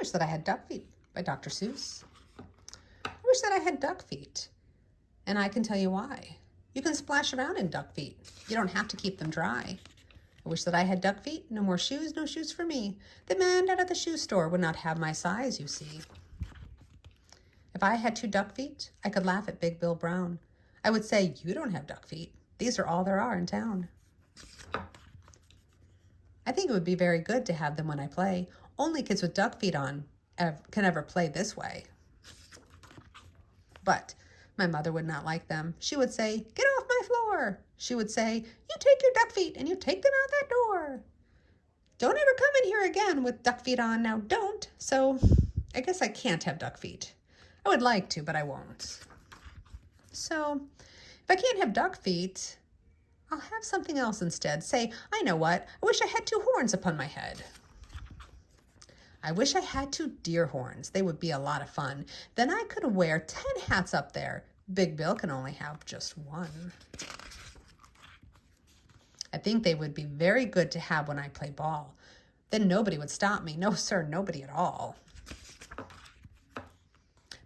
wish that I had duck feet by Dr. Seuss. I wish that I had duck feet. And I can tell you why. You can splash around in duck feet. You don't have to keep them dry. I wish that I had duck feet. No more shoes, no shoes for me. The man out of the shoe store would not have my size, you see. If I had 2 duck feet, I could laugh at Big Bill Brown. I would say, you don't have duck feet. These are all there are in town. I think it would be very good to have them when I play. Only kids with duck feet on can ever play this way. But my mother would not like them. She would say, get off my floor. She would say, you take your duck feet and you take them out that door. Don't ever come in here again with duck feet on. Now don't. So I guess I can't have duck feet. I would like to, but I won't. So if I can't have duck feet, I'll have something else instead. Say, I know what. I wish I had 2 horns upon my head. I wish I had 2 deer horns. They would be a lot of fun. Then I could wear 10 hats up there. Big Bill can only have just 1. I think they would be very good to have when I play ball. Then nobody would stop me. No, sir, nobody at all.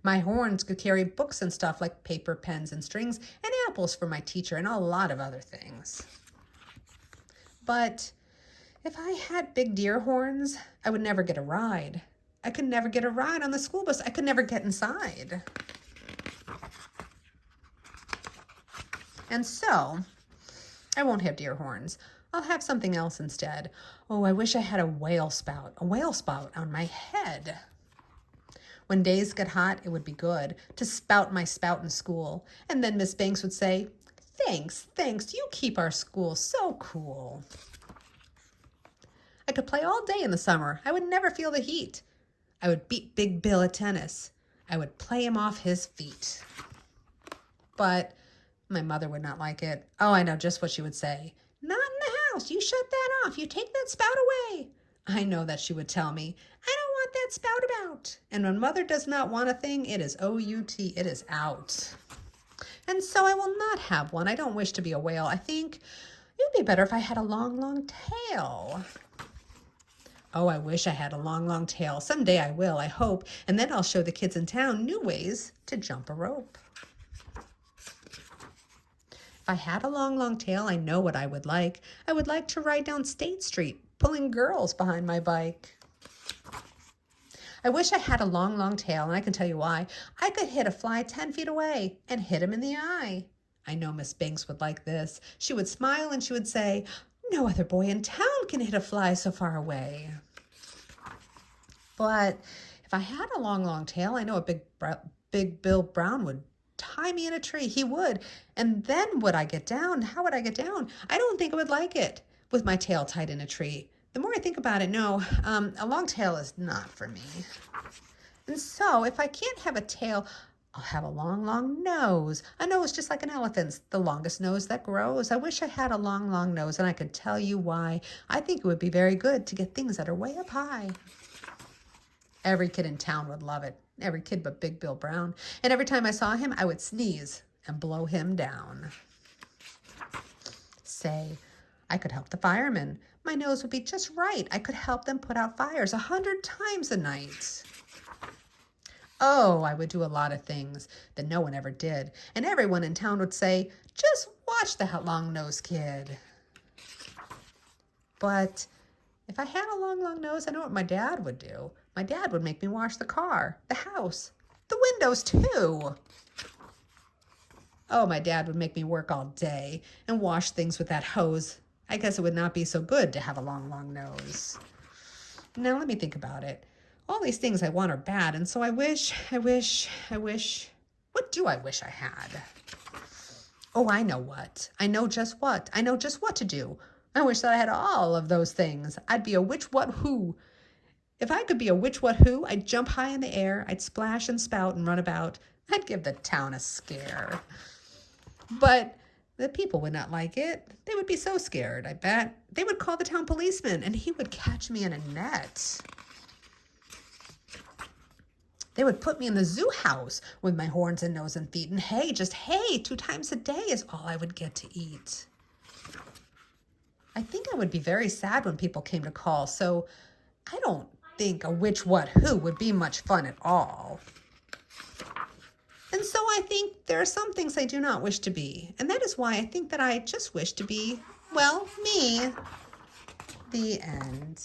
My horns could carry books and stuff like paper, pens, and strings, and apples for my teacher, and a lot of other things. But if I had big deer horns, I would never get a ride. I could never get a ride on the school bus. I could never get inside. And so, I won't have deer horns. I'll have something else instead. Oh, I wish I had a whale spout on my head. When days get hot, it would be good to spout my spout in school. And then Miss Banks would say, thanks, you keep our school so cool. I could play all day in the summer. I would never feel the heat. I would beat Big Bill at tennis. I would play him off his feet. But my mother would not like it. Oh, I know just what she would say. Not in the house. You shut that off. You take that spout away. I know that she would tell me, I don't want that spout about. And when mother does not want a thing, it is O-U-T, it is out. And so I will not have one. I don't wish to be a whale. I think it would be better if I had a long, long tail. Oh, I wish I had a long, long tail. Someday I will, I hope. And then I'll show the kids in town new ways to jump a rope. If I had a long, long tail, I know what I would like. I would like to ride down State Street, pulling girls behind my bike. I wish I had a long, long tail, and I can tell you why. I could hit a fly 10 feet away and hit him in the eye. I know Miss Banks would like this. She would smile and she would say, no other boy in town can hit a fly so far away. But if I had a long, long tail, I know a Big Bill Brown would tie me in a tree. He would. And then would I get down? How would I get down? I don't think I would like it with my tail tied in a tree. The more I think about it, no, a long tail is not for me. And so if I can't have a tail, I'll have a long, long nose. A nose just like an elephant's, the longest nose that grows. I wish I had a long, long nose, and I could tell you why. I think it would be very good to get things that are way up high. Every kid in town would love it. Every kid but Big Bill Brown. And every time I saw him, I would sneeze and blow him down. Say, I could help the firemen. My nose would be just right. I could help them put out fires 100 times a night. Oh, I would do a lot of things that no one ever did. And everyone in town would say, just watch that long-nosed kid. But if I had a long, long nose, I know what my dad would do. My dad would make me wash the car, the house, the windows too. Oh, my dad would make me work all day and wash things with that hose. I guess it would not be so good to have a long, long nose. Now let me think about it. All these things I want are bad, and so I wish. What do I wish I had? Oh, I know what. I know just what. I know just what to do. I wish that I had all of those things. I'd be a which, what, who. If I could be a which, what, who, I'd jump high in the air, I'd splash and spout and run about. I'd give the town a scare. But the people would not like it. They would be so scared, I bet. They would call the town policeman, and he would catch me in a net. They would put me in the zoo house with my horns and nose and feet, and hay, just hay, 2 times a day is all I would get to eat. I think I would be very sad when people came to call, so I don't think a which, what, who would be much fun at all. And so I think there are some things I do not wish to be. And that is why I think that I just wish to be, well, me. The end.